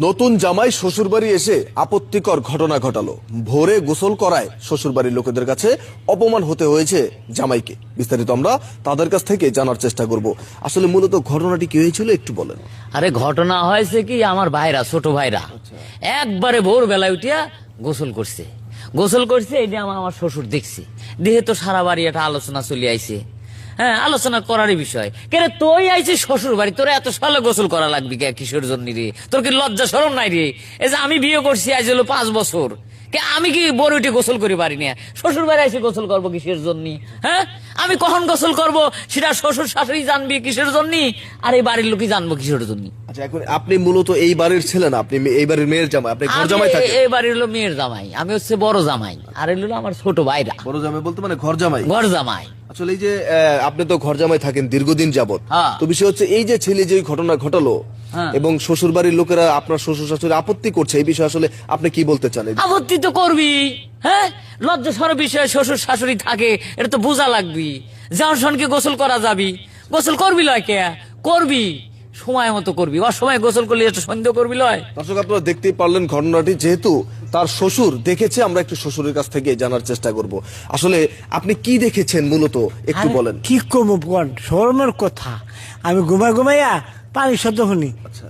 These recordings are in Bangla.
নতুন জামাই শ্বশুরবাড়ি এসে আপত্তিকর ঘটনা ঘটালো। ভোরে গোসল করায় শ্বশুরবাড়ির লোকেদের কাছে অপমান হতে হয়েছে জামাইকে। বিস্তারিত আমরা তাদের কাছ থেকে জানার চেষ্টা করব। আসলে মূলত ঘটনাটি কি হয়েছিল একটু বলেন। আরে ঘটনা হয়েছে কি, আমার ভাইরা, ছোট ভাইরা একবারে ভোরবেলায় উঠিয়া গোসল করছে এই যে আমার শ্বশুর দেখছি, দেহে তো সারা বাড়ি একটা আলোচনা চলে আইছে। হ্যাঁ, আলোচনা করারই বিষয়। কেন তুই আইছিস শ্বশুর বাড়ি, তোরা এত সালে গোসল করা লাগবে কে, কিসের জন্য রে? তোর কি লজ্জা শরম নাই রে? এই যে আমি বিয়ে করছি আজ হলো 5 বছর, কে আমি কি বড় উঠে গোসল করি পারি না? শ্বশুর বাড়ি এসে গোসল করবো কিসের জন্য? হ্যাঁ, আমি কখন গোসল করব সেটা শ্বশুর শাশুড়ি জানবি কিসের জন্য, আর এই বাড়ির লোকই জানবো কিসের জন্য। আচ্ছা, এখন আপনি মূলত এই বাড়ির ছিলেন, আপনি এই বাড়ির মেয়ের জামাই, আপনি ঘর জামাই থাকেন। এই বাড়ির হলো মেয়ের জামাই, আমি হচ্ছে বড় জামাই, আর এলো আমার ছোট ভাইরা। বড় জামাই বলতে মানে ঘর জামাই? ঘর জামাই। আসলে এই যে আপনি তো ঘর জামাই থাকেন দীর্ঘদিন যাবত, হ্যাঁ। তো বিষয় হচ্ছে এই যে ছেলে যে ঘটনা ঘটালো, হ্যাঁ। এবং শ্বশুর বাড়ির লোকেরা আপনার শ্বশুর শাশুড়ি আপত্তি করছে, এই বিষয়ে আসলে আপনি কি বলতে চান? আপত্তি তো করবি, হ্যাঁ, লজ্জা সর বিষয়ে শ্বশুর শাশুড়ি থাকে, এটা তো বোঝা লাগবি। জনসনকে গোসল করা যাবি, গোসল করবি লয় কে? করবি সময় মতো করবি, অসময় গোসল করলে একটু সন্দেহ করবি লয়। দর্শক, আপনারা দেখতেই পারলেন ঘটনাটি, যেহেতু তার শ্বশুর দেখেছে, আমরা একটু শ্বশুরের কাছ থেকে জানার চেষ্টা করব। আসলে আপনি কি দেখেছেন মূলত একটু বলেন। কি করবো বল, শরমের কথা। আমি ঘুমাইয়া পানি শব্দ শুনি,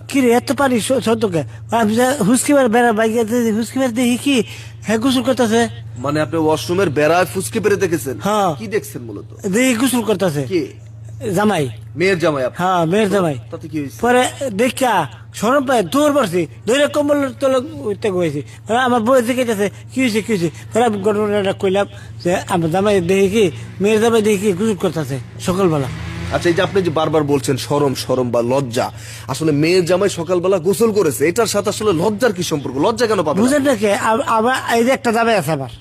কি রে এত পানি শব্দ কে? আমি হুসকিবার বেড়া বাইকে হুসকিবার দেখি কি হ্যাঁ গোসল করতেছে। মানে আপনি ওয়াশরুমের বেড়ায় ফুসকে পেরে দেখেছেন? হ্যাঁ। কি দেখছেন মূলত? দেখি গোসল করতেছে। কি? জামাই। মেয়ের জামাই আপনি? হ্যাঁ, মেয়ের জামাই। তাতে কি হয়েছে? পরে দেখা শরম পায় দৌড় পারছি, ধরে কম্বল তলে উঠতে গেছি। আমার বই দেখে গেছে কি হয়েছে। পরে আমি ঘটনাটা কইলাম যে আমার জামাই দেখি কি, মেয়ের জামাই দেখি কি গোসল করতেছে সকালবেলা। আচ্ছা, এই যে আপনি যে বারবার বলছেন শরম বা লজ্জা, আসলে মেয়ের জামাই সকালবেলা গোসল করেছে, এটার সাথে আসলে লজ্জার কি সম্পর্ক? লজ্জা কেন পাবেন? বুঝেন নাকি? আবার এই যে একটা জামাই আছে আমার,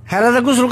হ্যাঁ গোসল